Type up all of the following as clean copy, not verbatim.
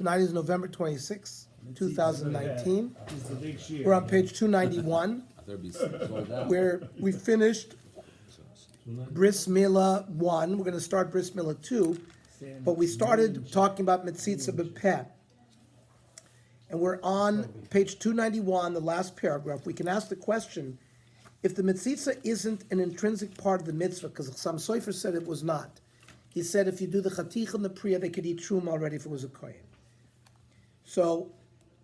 Tonight is November 26, 2019. It's the big shear. We're on page 291, They'll be sold out. where we finished Bris Milah 1. We're going to start Bris Milah 2, but we started talking about Metzitza B'Peh. And we're on page 291, the last paragraph. We can ask the question, if the Metzitza isn't an intrinsic part of the mitzvah, because Chassam Sofer said it was not. He said if you do the Chatich and the Priya, they could eat Truma already if it was a Kohen. So,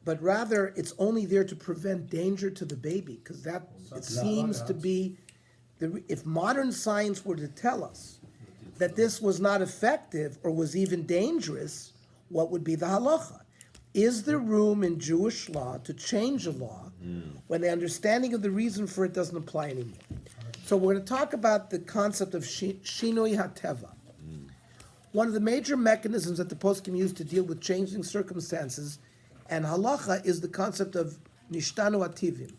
but rather, it's only there to prevent danger to the baby, because that, it seems to be, if modern science were to tell us that this was not effective or was even dangerous, what would be the halacha? Is there room in Jewish law to change a law when the understanding of the reason for it doesn't apply anymore? So we're going to talk about the concept of Shinoi HaTeva. One of the major mechanisms that the poskim use to deal with changing circumstances and halacha is the concept of nishtanu ativim,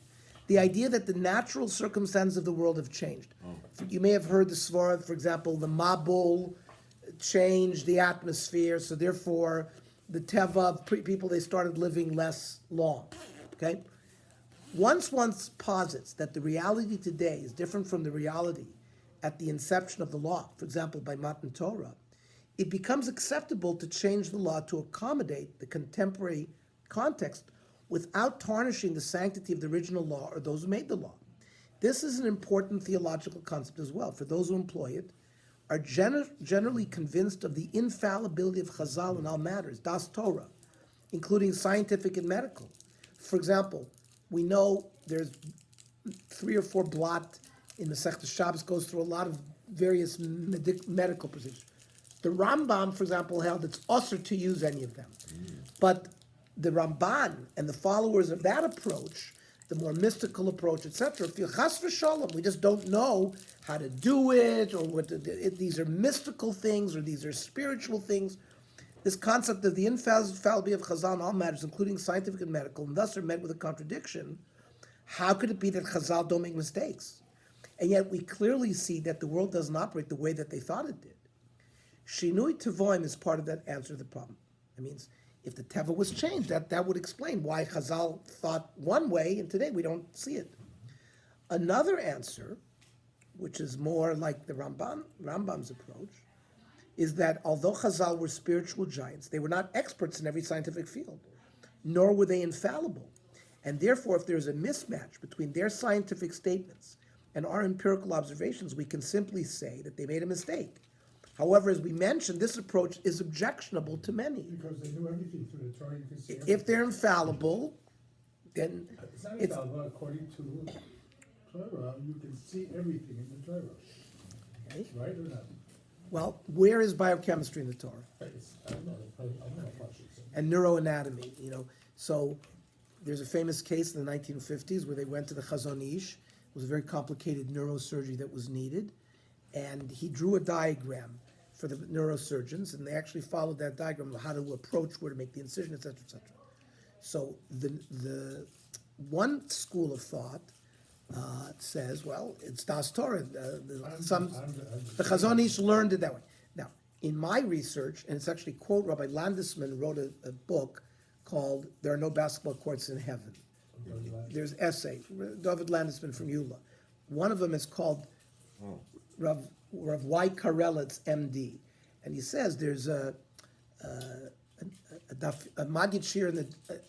the idea that the natural circumstances of the world have changed. You may have heard the svara, for example, the Mabul changed the atmosphere, so therefore the teva people, they started living less long. Okay, once one posits that the reality today is different from the reality at the inception of the law, for example, by Matan Torah, it becomes acceptable to change the law to accommodate the contemporary context without tarnishing the sanctity of the original law or those who made the law. This is an important theological concept as well. For those who employ it, are generally convinced of the infallibility of Chazal in all matters, Das Torah, including scientific and medical. For example, we know there's 3 or 4 blot in the Masechta Shabbos, goes through a lot of various medical procedures. The Rambam, for example, held it's usher to use any of them. But the Ramban and the followers of that approach, the more mystical approach, etc., feel chas v'shalom, we just don't know how to do it, or what these are mystical things, or these are spiritual things. This concept of the infallibility of Chazal in all matters, including scientific and medical, and thus are met with a contradiction. How could it be that Chazal don't make mistakes? And yet we clearly see that the world doesn't operate the way that they thought it did. Shinui Tevoim is part of that answer to the problem. It means if the Teva was changed, that would explain why Chazal thought one way, and today we don't see it. Another answer, which is more like the Rambam's approach, is that although Chazal were spiritual giants, they were not experts in every scientific field, nor were they infallible. And therefore, if there's a mismatch between their scientific statements and our empirical observations, we can simply say that they made a mistake. However, as we mentioned, this approach is objectionable to many. Because they knew everything through the Torah. You can see everything. If they're infallible, then It's not it's infallible according to Torah. You can see everything in the Torah. okay. Right or not? Well, where is biochemistry in the Torah? I don't know. I don't know much. And neuroanatomy, So there's a famous case in the 1950s where they went to the Chazon Ish. It was a very complicated neurosurgery that was needed. And he drew a diagram for the neurosurgeons, and they actually followed that diagram of how to approach, where to make the incision, et cetera, et cetera. So the one school of thought says, well, it's Das Torah. The Chazon Ish learned it that way. Now, in my research, and it's actually quote, Rabbi Landesman wrote a book called "There Are No Basketball Courts in Heaven." There's essay, David Landesman from Eula. One of them is called Rav Y. Karelitz, MD, and he says there's a Magid Shir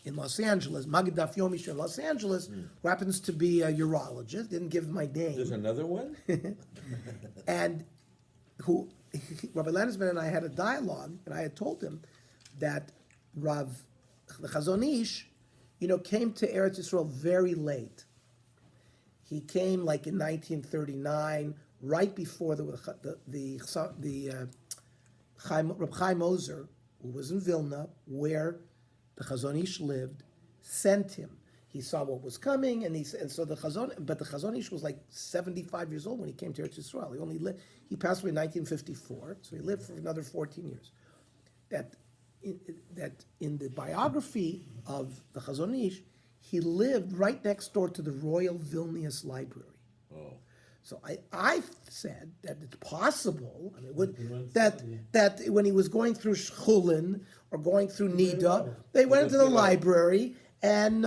in Los Angeles, Magid Daf Yomi Shir in Los Angeles, who happens to be a urologist, didn't give my name. There's another one? And who Rabbi Landesman and I had a dialogue, and I had told him that the Chazon Ish, came to Eretz Yisrael very late. He came like in 1939, right before Reb Chaim Ozer, who was in Vilna, where the Chazon Ish lived, sent him. He saw what was coming, but the Chazon Ish was like 75 years old when he came to Eretz Yisrael. He passed away in 1954, so he lived for another 14 years. That in the biography of the Chazon Ish, he lived right next door to the Royal Vilnius Library. Oh. So I said that it's possible, I mean, that when he was going through Chulin or going through Nida, they went into the library and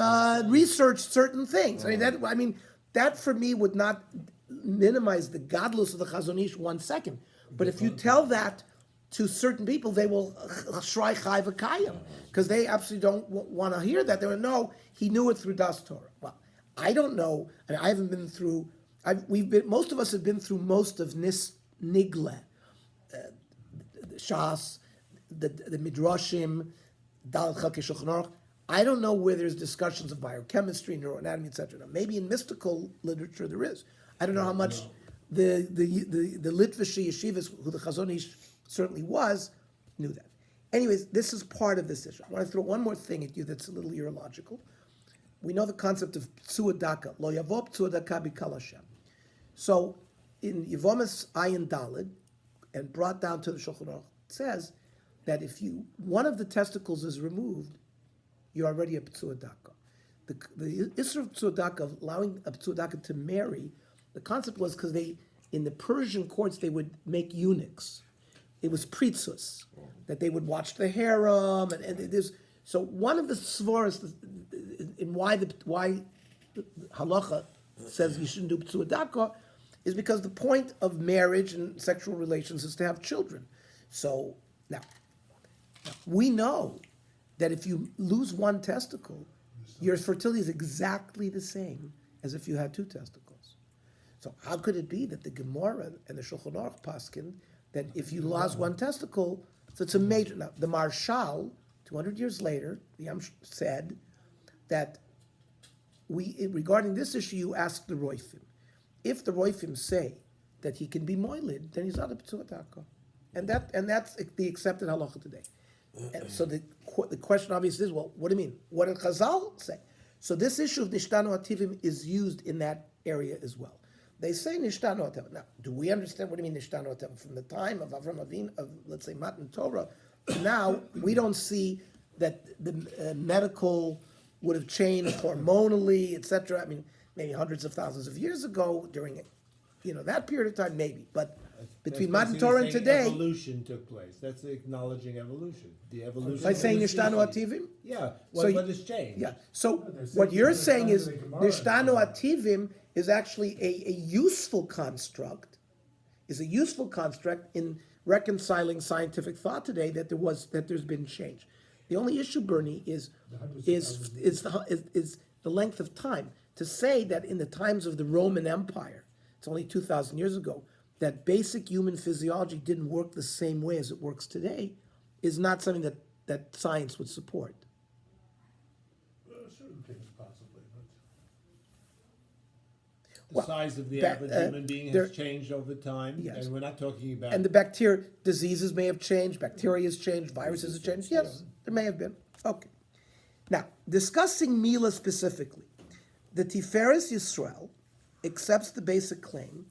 researched certain things. I mean, that for me would not minimize the godless of the Chazon Ish 1 second. But if you tell that to certain people, they will shrai chai v'kayim, because they absolutely don't want to hear that. They will know he knew it through Das Torah. Well, I don't know. I mean, I haven't been through. Most of us have been through most of Nis Nigle, Shas, the Midrashim, Dal Chalkei Shulchan Aruch. I don't know where there's discussions of biochemistry, neuroanatomy, etc. Now, maybe in mystical literature there is. I don't know how much the Litvish yeshivas, who the Chazon Ish certainly was, knew that. Anyways, this is part of this issue. I want to throw one more thing at you that's a little urological. We know the concept of Psuadaka, Lo Yavo Psuadaka Bikal Hashem. So in Yevomis Ayin Dalid, and brought down to the Shulchan Aruch, it says that if one of the testicles is removed, you're already a Psuadaka. The Isra of Psuadaka, of allowing a Psuadaka to marry, the concept was because in the Persian courts, they would make eunuchs. It was pritzus, that they would watch the harem, and there's, so one of the svaras in why halacha says you shouldn't do psuadaka is because the point of marriage and sexual relations is to have children. So now we know that if you lose one testicle, your fertility is exactly the same as if you had two testicles. So how could it be that the Gemara and the Shulchan Aruch paskin that if you lost one testicle, so it's a major. Now the Marshal, 200 years later, the said that regarding this issue, you ask the Roifim. If the Roifim say that he can be moilid, then he's not a p'tuataka, and that's the accepted halacha today. And so the question obviously is, well, what do you mean? What did Chazal say? So this issue of nishtanu ativim is used in that area as well. They say nishtanu ativim. Now, do we understand what do you mean nishtanu ativim? From the time of Avram Avinu, of let's say Matan Torah, now we don't see that the medical would have changed hormonally, etc. I mean, maybe hundreds of thousands of years ago during that period of time, maybe. But between Matan Torah and today, evolution took place. That's acknowledging evolution. The evolution by saying of the nishtanu species. ativim. Yeah. So What has changed? Yeah. So what you're saying is nishtanu ativim is actually a useful construct. Is a useful construct in reconciling scientific thought today that there's been change. The only issue, Bernie, is the length of time. To say that in the times of the Roman Empire, it's only 2,000 years ago, that basic human physiology didn't work the same way as it works today, is not something that science would support. Certain things possibly, but The size of the average human being there- has changed over time, Yes. and we're not talking about. And the bacteria, diseases may have changed, bacteria has changed, viruses have changed. Yes, there may have been. Okay. Now, discussing Mila specifically, the Tiferes Yisrael accepts the basic claim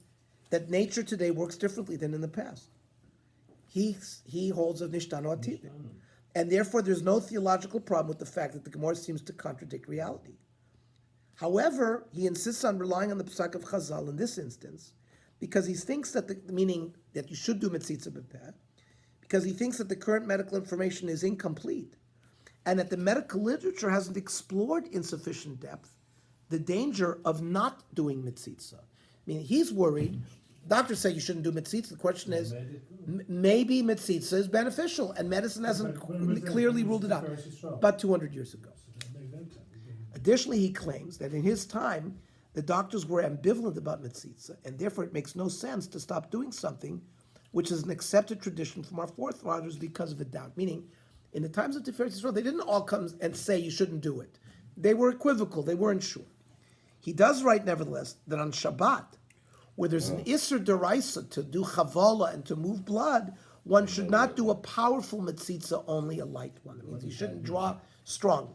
that nature today works differently than in the past. He holds of Nishtanu Ativim. And therefore, there's no theological problem with the fact that the Gemara seems to contradict reality. However, he insists on relying on the Pesach of Chazal in this instance, because he thinks that meaning that you should do Metzitza B'Peh, because he thinks that the current medical information is incomplete, and that the medical literature hasn't explored in sufficient depth the danger of not doing Metzitza. I mean, he's worried. Doctors say you shouldn't do Metzitza. The question is, maybe Metzitza is beneficial, and medicine hasn't clearly ruled it out. But 200 years ago. Additionally, he claims that in his time, the doctors were ambivalent about Metzitza, and therefore it makes no sense to stop doing something which is an accepted tradition from our forefathers because of a doubt. Meaning, in the times of Tiferes Yisrael, they didn't all come and say you shouldn't do it. They were equivocal, they weren't sure. He does write, nevertheless, that on Shabbat, where there's an Isser Deraisa to do Chavala and to move blood, one should not do a powerful Metzitza, only a light one. It means you shouldn't draw strongly.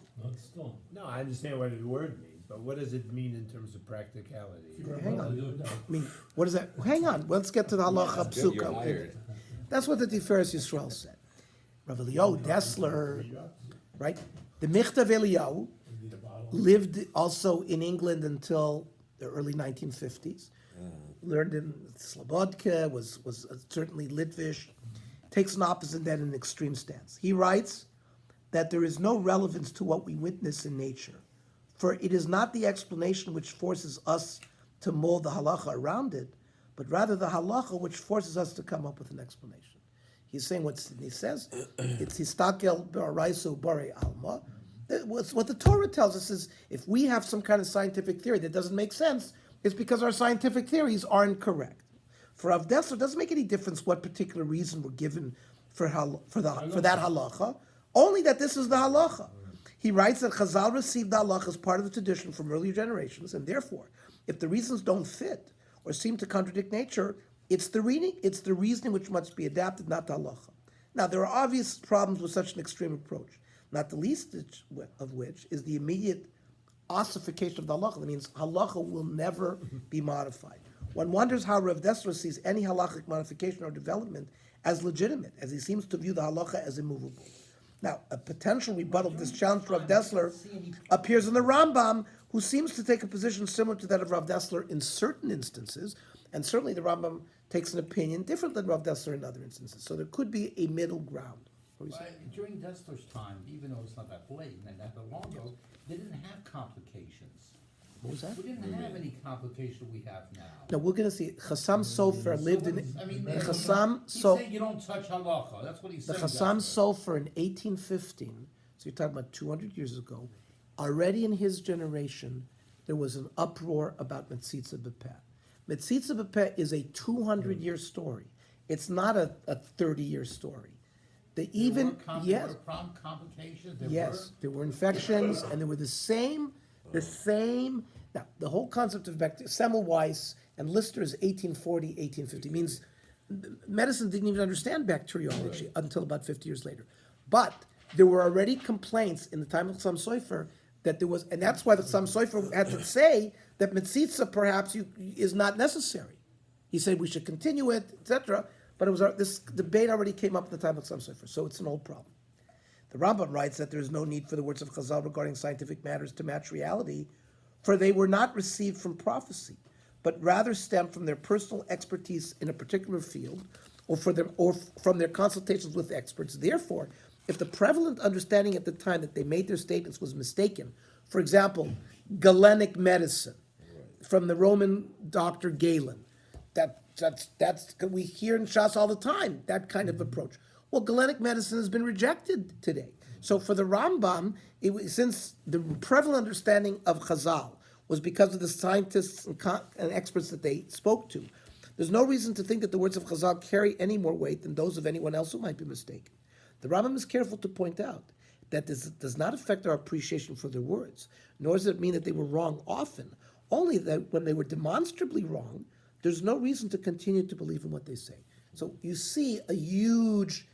No, I understand what the word means, but what does it mean in terms of practicality? Hang on. I mean, what is that? Hang on. Let's get to the halacha You're psuka. hired. That's what the Tiferes Yisrael said. Rav Eliyahu Dessler, right? The Michtav Eliyahu lived also in England until the early 1950s. learned in Slobodka, was certainly Litvish, takes an opposite and an extreme stance. He writes that there is no relevance to what we witness in nature, for it is not the explanation which forces us to mold the halacha around it, but rather the halacha which forces us to come up with an explanation. He's saying he says, it's histakel b'araiso bare alma. What the Torah tells us is if we have some kind of scientific theory that doesn't make sense, it's because our scientific theories aren't correct. For Rav Dessler, it doesn't make any difference what particular reason we're given for that halacha, only that this is the halacha. He writes that Chazal received the halacha as part of the tradition from earlier generations, and therefore, if the reasons don't fit or seem to contradict nature, it's the reasoning which must be adapted, not the halacha. Now, there are obvious problems with such an extreme approach, not the least of which is the immediate ossification of the halacha. That means halacha will never be modified. One wonders how Rav Dessler sees any halachic modification or development as legitimate, as he seems to view the halacha as immovable. Now, a potential rebuttal of this challenge to Rav Dessler appears in the Rambam, who seems to take a position similar to that of Rav Dessler in certain instances, and certainly the Rambam takes an opinion different than Rav Dessler in other instances. So there could be a middle ground. During Dessler's time, even though it's not that late and not that long ago, they didn't have complications. What was that? We didn't have any complication we have now. Now we're going to see Chassam Sofer lived in Chassam He's So saying you don't touch halacha. That's what he's the saying. Chassam Dessler. Sofer in 1815. So you're talking about 200 years ago. Already in his generation, there was an uproar about Metzitza B'Peh. Metzitza B'Peh is a 200-year story. It's not a 30-year story. There were Complications. There were infections, and there were the same. Now, the whole concept of bacteria, Semmelweis and Lister is 1840, 1850, means medicine didn't even understand bacteriology until about 50 years later. But there were already complaints in the time of Chassam Sofer that there was, and that's why the Chassam Sofer had to say that Metzitza perhaps is not necessary. He said we should continue it, etc. But it was this debate already came up at the time of Chassam Sofer, so it's an old problem. The Rambam writes that there is no need for the words of Chazal regarding scientific matters to match reality, for they were not received from prophecy, but rather stem from their personal expertise in a particular field, or from their consultations with experts. Therefore, if the prevalent understanding at the time that they made their statements was mistaken, for example, Galenic medicine from the Roman doctor Galen, that's we hear in Shas all the time, that kind of approach. Well, Galenic medicine has been rejected today. So for the Rambam, since the prevalent understanding of Chazal was because of the scientists and experts that they spoke to, there's no reason to think that the words of Chazal carry any more weight than those of anyone else who might be mistaken. The Rambam is careful to point out that this does not affect our appreciation for their words, nor does it mean that they were wrong often, only that when they were demonstrably wrong, there's no reason to continue to believe in what they say. So you see a huge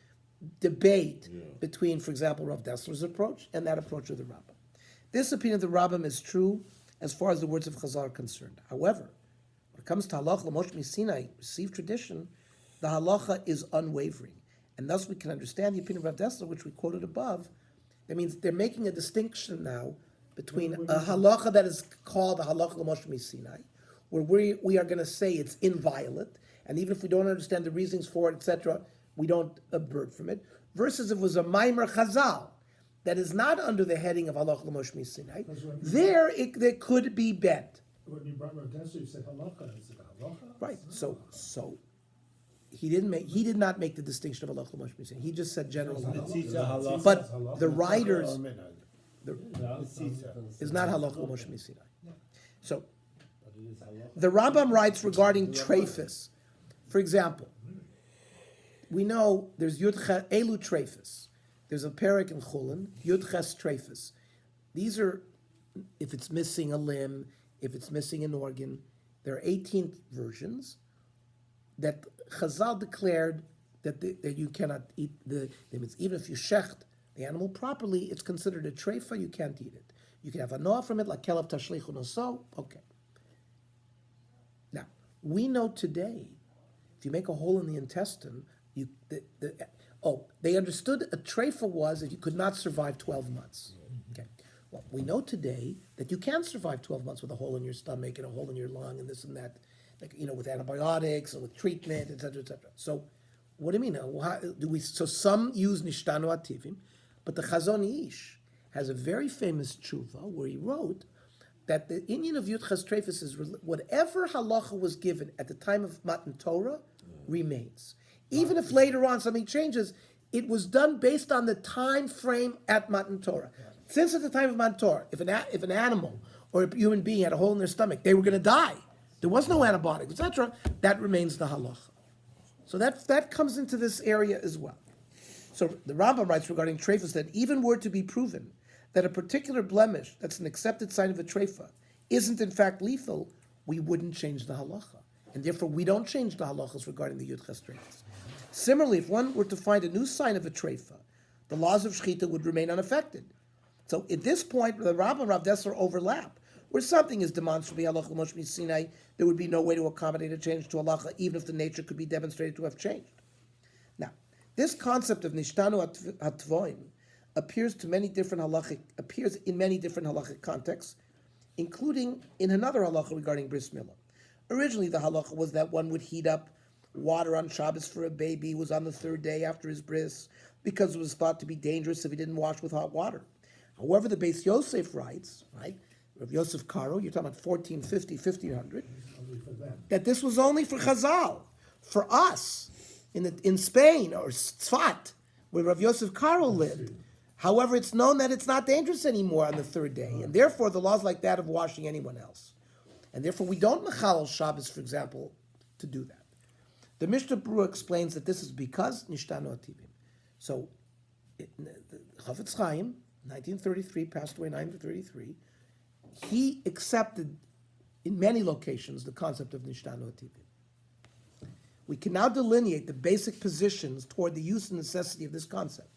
debate between, for example, Rav Dessler's approach and that approach of the Rambam. This opinion of the Rambam is true as far as the words of Chazal are concerned. However, when it comes to halacha l'mosh misinai, received tradition, the halacha is unwavering. And thus we can understand the opinion of Rav Dessler, which we quoted above. That means they're making a distinction now between a halacha that is called a halacha l'mosh misinai, where we are going to say it's inviolate, and even if we don't understand the reasons for it, etc., we don't avert from it, versus if it was a Maimer Chazal that is not under the heading of Halacha L'Mosh Misinai, there could be bent. When you brought Rav Dessler, you said halacha. Is it halacha? Right. So he did not make the distinction of Halacha L'Mosh Misinai. He just said general halacha. But the writers is not Halacha L'Mosh Misinai. So the Rambam writes regarding trephis. For example, we know there's Yudche Elu trephis. There's a parak in Chulin, Yudches trephis. These are, if it's missing a limb, if it's missing an organ, there are 18 versions that Chazal declared that you cannot eat the limits. Even if you shecht the animal properly, it's considered a treifa, you can't eat it. You can have a noah from it, like kelav tashlichu noso, okay. Now, we know today, if you make a hole in the intestine, they understood a treifa was that you could not survive 12 months. Okay. Well, we know today that you can survive 12 months with a hole in your stomach and a hole in your lung and this and that. like, with antibiotics and with treatment, et cetera, et cetera. So, what do you mean? How, so some use nishtanu ativim, but the Chazon Ish has a very famous tshuva where he wrote that the Inyan of Yud Ches Trefus is whatever halacha was given at the time of Matan Torah remains. Even if later on something changes, it was done based on the time frame at Matan Torah. Since at the time of Matan Torah, if an animal or a human being had a hole in their stomach, they were going to die. There was no antibiotic, etc. That remains the halacha. So that comes into this area as well. So the Rambam writes regarding trefus that even were to be proven that a particular blemish that's an accepted sign of a treifa isn't in fact lethal, we wouldn't change the halacha. And therefore we don't change the halachas regarding the Yud Ches trefus. Similarly, if one were to find a new sign of a treifa, the laws of shechita would remain unaffected. So at this point, the Rambam and Rav Dessler overlap. Where something is demonstrably halacha Moshe Sinai, there would be no way to accommodate a change to halacha, even if the nature could be demonstrated to have changed. Now, this concept of nishtanu hatvoim appears in many different halachic contexts, including in another halacha regarding bris milah. Originally, the halacha was that one would heat up water on Shabbos for a baby who was on the third day after his bris, because it was thought to be dangerous if he didn't wash with hot water. However, the Beis Yosef writes, right, Rav Yosef Karo, you're talking about 1450, 1500, that this was only for Chazal, for us, in Spain, or Tzfat, where Rav Yosef Karo lived. However, it's known that it's not dangerous anymore on the third day, and therefore the laws like that of washing anyone else. And therefore we don't mechalel Shabbos, for example, to do that. The Mishnah Berurah explains that this is because nishtanu ativim. So, Chafetz Chaim, 1933, passed away in 1933, he accepted in many locations the concept of nishtanu ativim. We can now delineate the basic positions toward the use and necessity of this concept.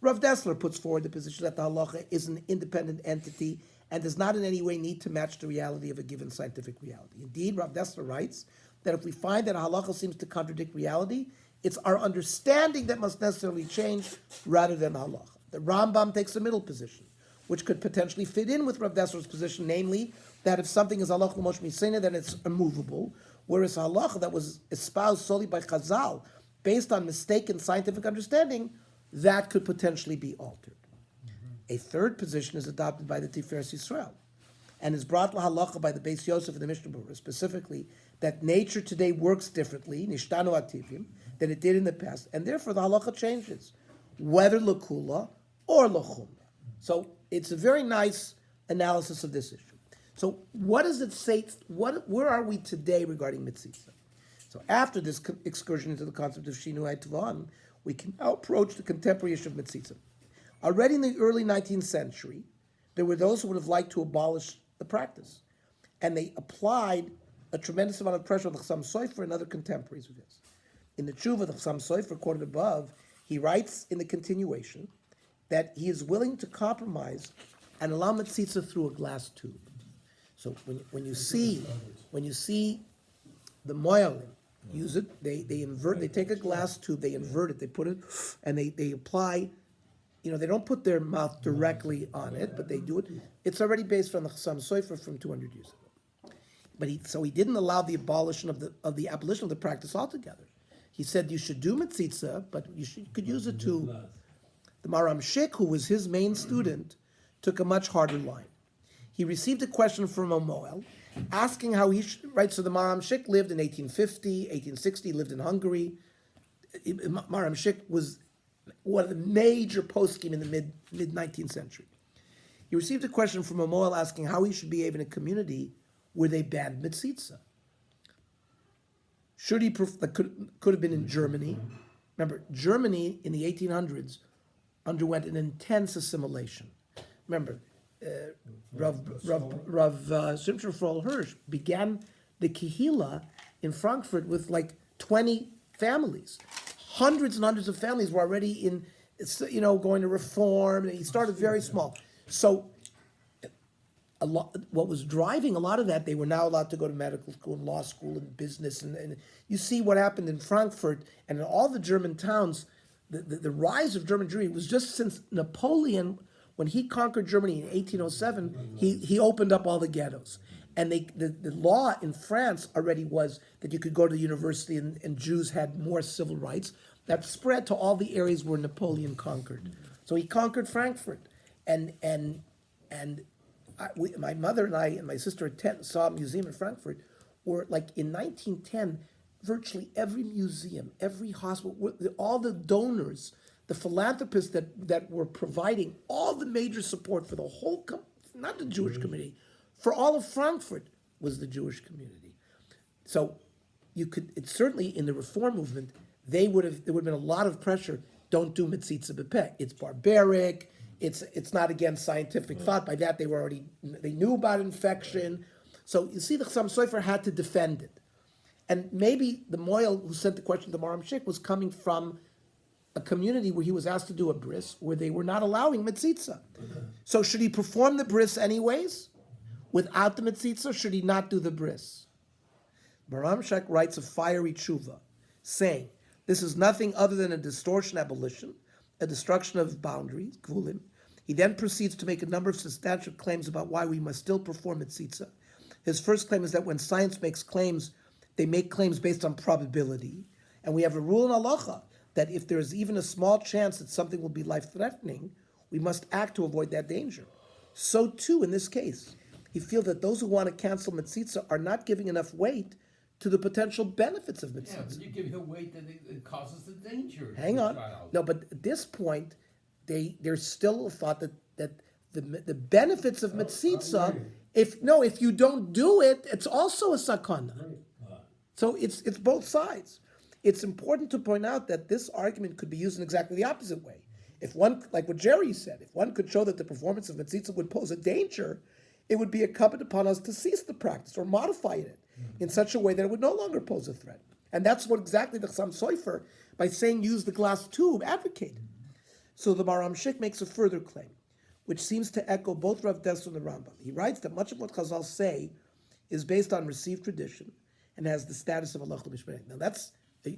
Rav Dessler puts forward the position that the halacha is an independent entity and does not in any way need to match the reality of a given scientific reality. Indeed, Rav Dessler writes that if we find that a halacha seems to contradict reality, it's our understanding that must necessarily change rather than the halacha. The Rambam takes a middle position, which could potentially fit in with Rav Dessler's position, namely that if something is halacha Moshe Misena, then it's immovable, whereas halacha that was espoused solely by Chazal, based on mistaken scientific understanding, that could potentially be altered. A third position is adopted by the Tiferes Yisrael, and is brought to halacha by the Beis Yosef and the Mishnah Berurah, specifically that nature today works differently, nishtanu ativim, than it did in the past, and therefore the halacha changes, whether lakula or lachumra. So it's a very nice analysis of this issue. So what does it say? Where are we today regarding mitzvah? So after this excursion into the concept of shinui tvan, we can now approach the contemporary issue of mitzvah. Already in the early 19th century, there were those who would have liked to abolish the practice, and they applied a tremendous amount of pressure on the Chassam Sofer and other contemporaries of his. In the Tshuva, the Chassam Sofer, quoted above, he writes in the continuation that he is willing to compromise and allow mitzvah through a glass tube. So when you see the moyalim use it, they take a glass tube, they invert it, they put it, and they apply. They don't put their mouth directly on it, but they do it. It's already based on the Chassam Sofer from 200 years ago. But he didn't allow the abolition of the abolition of the practice altogether. He said you should do mitzitza, but you could use it to. The Maram Shik, who was his main student, took a much harder line. He received a question from a Moel, asking how he should, right? So the Maram Shik lived in 1850, 1860, lived in Hungary. Maram Shik was one of the major poskim in the mid 19th century. He received a question from a Moel asking how he should behave in a community where they banned mitzitza. Should he that could have been in Germany? Remember, Germany in the 1800s underwent an intense assimilation. Remember, Rav Shimshon Frol Hirsch began the Kehila in Frankfurt with like 20 families. Hundreds and hundreds of families were already going to reform. He started very small. So what was driving a lot of that, they were now allowed to go to medical school and law school and business. And you see what happened in Frankfurt and in all the German towns. The rise of German Jewry was just since Napoleon, when he conquered Germany in 1807, he opened up all the ghettos. And the law in France already was that you could go to the university and Jews had more civil rights. That spread to all the areas where Napoleon conquered. So he conquered Frankfurt. My mother and I and my sister saw a museum in Frankfurt where, like in 1910, virtually every museum, every hospital, all the donors, the philanthropists that were providing all the major support for the whole, not the Jewish community, for all of Frankfurt was the Jewish community. So it's certainly in the reform movement, there would have been a lot of pressure. Don't do mitzitza b'peh. It's barbaric. It's not against scientific thought. By that they knew about infection. So you see, the Chassam Sofer had to defend it. And maybe the Moyle who sent the question to the Maram Shik was coming from a community where he was asked to do a bris, where they were not allowing mitzitza. So should he perform the bris anyways, without the mitzitza? Should he not do the bris? Maram Shik writes a fiery tshuva, saying, this is nothing other than a distortion abolition, a destruction of boundaries, gvulim. He then proceeds to make a number of substantial claims about why we must still perform mitzitza. His first claim is that when science makes claims, they make claims based on probability. And we have a rule in halacha that if there is even a small chance that something will be life-threatening, we must act to avoid that danger. So too in this case, he feels that those who want to cancel mitzitza are not giving enough weight to the potential benefits of Yeah, mitzitza. but you give it a weight that it causes the danger. to Hang the on. child. No, but at this point, there's still a thought that the benefits of mitzitza, if you don't do it, it's also a sakana. So it's both sides. It's important to point out that this argument could be used in exactly the opposite way. If one, like what Jerry said, if one could show that the performance of mitzitza would pose a danger, it would be incumbent upon us to cease the practice or modify it in such a way that it would no longer pose a threat. And that's what exactly the Chassam Sofer, by saying use the glass tube, advocated. So the Maram Shik makes a further claim, which seems to echo both Rav Dessler and the Rambam. He writes that much of what Chazal say is based on received tradition and has the status of Allah L'Mishmerek. Now that's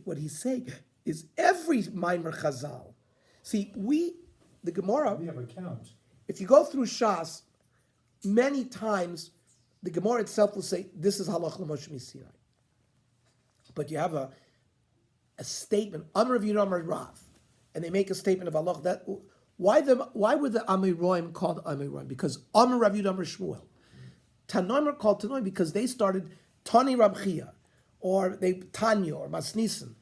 what he's saying is every Maimer Chazal. See, the Gemara, We have a count. if you go through Shas, many times the Gemara itself will say, this is Halach L'Moshe Misinai. But you have a statement, Amar Rav Yudam Rav, and they make a statement of Allah. That why were the Amiroim called Amiroim? Because Amar Rav Yudam Shmuel. Tanoim are called Tanoim because they started Tani Rab Chia, or Tanya, or Masnisan.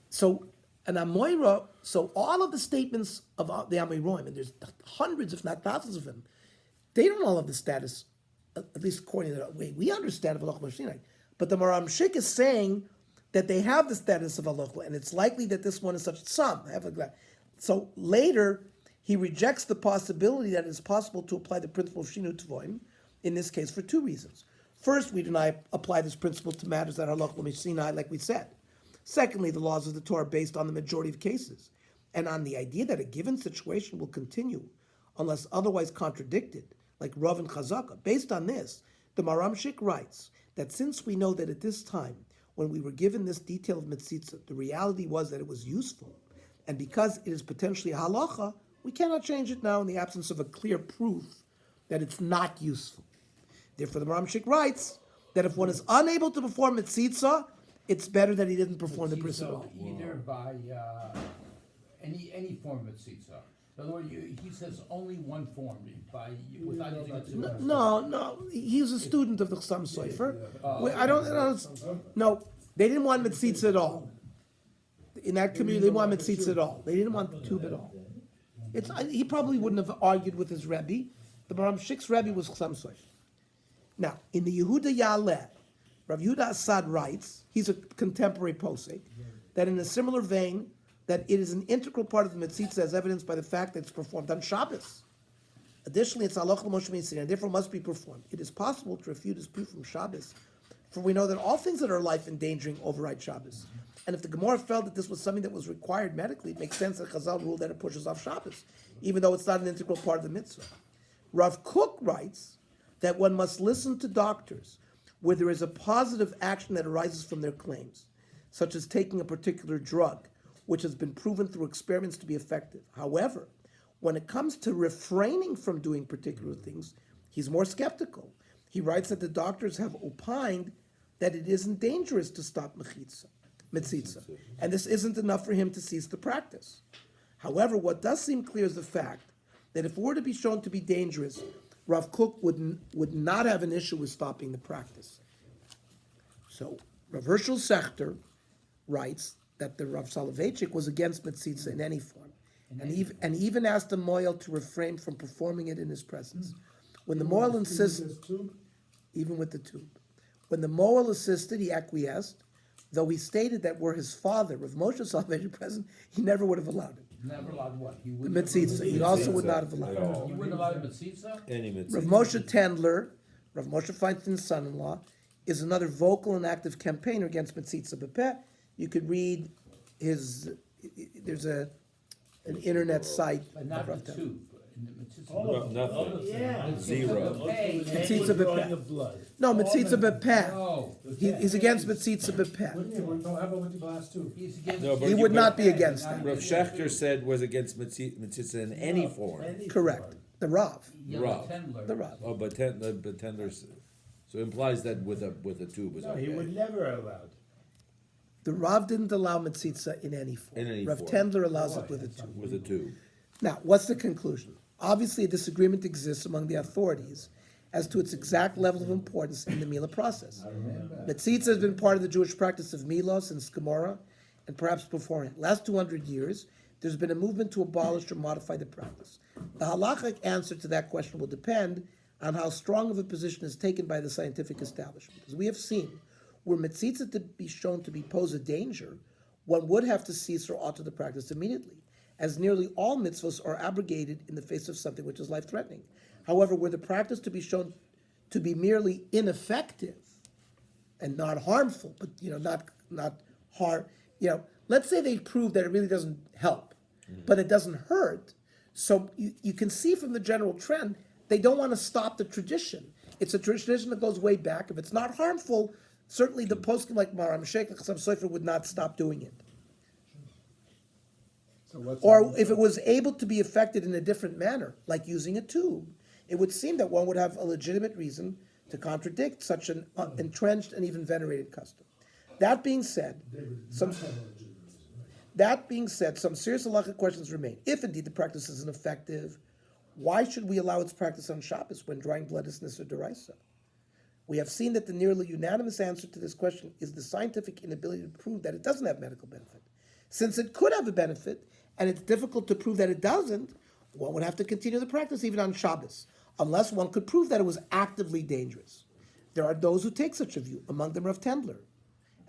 So an Amoira, so all of the statements of the Amiroim, and there's hundreds, if not thousands of them, they don't all have the status, at least according to the way we understand of Allah Mashinai. But the Maram Shik is saying that they have the status of Allah, and it's likely that this one is such some. So later, he rejects the possibility that it is possible to apply the principle of Shinu Tvoim, in this case, for two reasons. First, we do not apply this principle to matters that are Halach L'Mishinai, like we said. Secondly, the laws of the Torah are based on the majority of cases, and on the idea that a given situation will continue unless otherwise contradicted, like Rav and Chazaka. Based on this, the Maram Shik writes that since we know that at this time, when we were given this detail of mitzitza, the reality was that it was useful, and because it is potentially a halacha, we cannot change it now in the absence of a clear proof that it's not useful. Therefore, the Maram Shik writes that if one is unable to perform mitzitza, it's better that he didn't perform the bris at all. Either by any form of tzitza. In other words, he says only one form without using a tzitza. No, he's a student of the Chassam Sofer. No, they didn't want mitzitza at all. In that community, they didn't want mitzitza at all. They didn't want the tube at all. He probably wouldn't have argued with his Rebbe. The Maram Shik's Rebbe was Chassam Sofer. Now, in the Yehuda Yaleh, Rav Yehuda Assad writes, he's a contemporary posek, that in a similar vein, that it is an integral part of the mitzitza as evidenced by the fact that it's performed on Shabbos. Additionally, it's halach l'moshe mitzvah, and therefore must be performed. It is possible to refute his proof from Shabbos, for we know that all things that are life endangering override Shabbos. And if the Gemara felt that this was something that was required medically, it makes sense that Chazal ruled that it pushes off Shabbos, even though it's not an integral part of the mitzvah. Rav Kook writes that one must listen to doctors where there is a positive action that arises from their claims, such as taking a particular drug, which has been proven through experiments to be effective. However, when it comes to refraining from doing particular things, he's more skeptical. He writes that the doctors have opined that it isn't dangerous to stop metzitza, and this isn't enough for him to cease the practice. However, what does seem clear is the fact that if it were to be shown to be dangerous, Rav Kook would not have an issue with stopping the practice. So Rav Hershel Sechter writes that the Rav Soloveitchik was against metzitza in any form, and even asked the moel to refrain from performing it in his presence. When the moel insisted, even with the tube, when the moel insisted, he acquiesced, though he stated that were his father, Rav Moshe Soloveitchik, present, he never would have allowed it. Never allowed what? He The wouldn't. metzitza, he also would not have allowed it. He wouldn't allow metzitza? Any mitzvah. Rav Moshe Tendler, Rav Moshe Feinstein's son-in-law, is another vocal and active campaigner against Metzitza B'Peh. You could read there's an internet site. But of not Rav the Tendler. tube. In the metzitza. No, nothing. Yeah. Zero. Metzitza B'Peh. Of blood. No, Metzitza B'Peh. No, He's against Metzitza B'Peh. What do you mean, how about with the glass tube? he's against. No, but He would not be against that. Rav Schechter said was against mitzvah in any form. Correct. The Rav. Yeah, Rav. Tendler. The Rav. Oh, but Tendler's, so implies that with a tube is No, he would okay. never allow it. The Rav didn't allow Metzitza in any form. In any Rav form. Tendler allows it with a tube. With a tube. Now, what's the conclusion? Obviously, a disagreement exists among the authorities as to its exact level of importance in the Mila process. Metzitza has been part of the Jewish practice of Milah since Gemara, and perhaps beforehand. Last 200 years, there's been a movement to abolish or modify the practice. The halachic answer to that question will depend on how strong of a position is taken by the scientific establishment. As we have seen, were Metzitza to be shown to pose a danger, one would have to cease or alter the practice immediately, as nearly all mitzvahs are abrogated in the face of something which is life-threatening. However, were the practice to be shown to be merely ineffective and not harmful, but not hard, let's say they prove that it really doesn't help, but it doesn't hurt. So you can see from the general trend, they don't want to stop the tradition. It's a tradition that goes way back. If it's not harmful, certainly the poskim like Maram Sheikh Chassam Sofer would not stop doing it. So what's Or if it was able to be affected in a different manner, like using a tube, it would seem that one would have a legitimate reason to contradict such an entrenched and even venerated custom. That being said, some serious halachic questions remain. If indeed the practice is ineffective, why should we allow its practice on Shabbos when drawing blood is Nisr D'Oraisa? We have seen that the nearly unanimous answer to this question is the scientific inability to prove that it doesn't have medical benefit. Since it could have a benefit, and it's difficult to prove that it doesn't, one would have to continue the practice even on Shabbos, unless one could prove that it was actively dangerous. There are those who take such a view, among them Rav Tendler,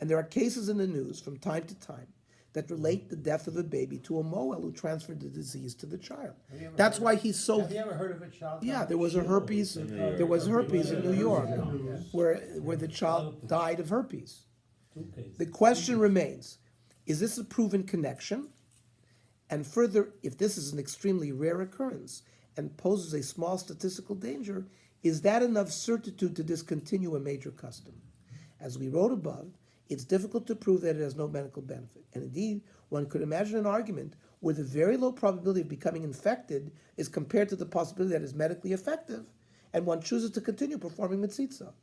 and there are cases in the news from time to time that relate the death of a baby to a moel who transferred the disease to the child. That's why he's so. Have you ever heard of a child? Yeah, there was herpes in New York, where the child died of herpes. The question remains: is this a proven connection? And further, if this is an extremely rare occurrence and poses a small statistical danger, is that enough certitude to discontinue a major custom? As we wrote above, it's difficult to prove that it has no medical benefit. And indeed, one could imagine an argument where the very low probability of becoming infected is compared to the possibility that it is medically effective, and one chooses to continue performing metzitza.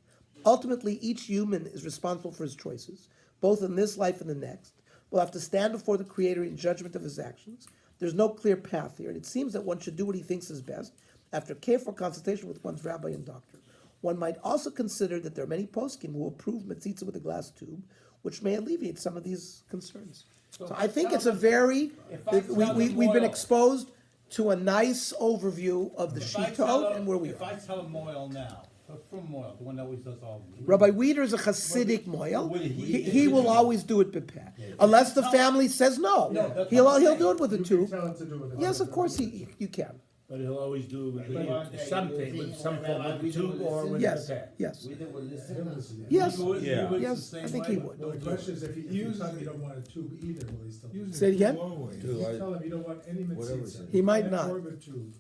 Ultimately, each human is responsible for his choices, both in this life and the next. Will have to stand before the Creator in judgment of his actions. There's no clear path here, and it seems that one should do what he thinks is best after careful consultation with one's rabbi and doctor. One might also consider that there are many poskim who approve metzitza with a glass tube, which may alleviate some of these concerns. So I think it's a very, we've been exposed to a nice overview of the Shittot and where we If are. I tell a Moyle now, from Moyle, the one that always does all of them. Rabbi Weider is a Hasidic moel. Would He will always do it bepeh, unless the family says no. that's He'll what I'm do it with a You can tube. tell it to do it. Yes, of course you can. But he'll always do it But with something, with some form of we do tube or with Yes, the pad. yes, We did with this. yes. Yeah. Yes, I think he would. No, the question is if you tell him you don't want a tube either, will he still? do it? Say it again? If you tell him you don't want any Whatever mitzvah. it He might not. Or a tube.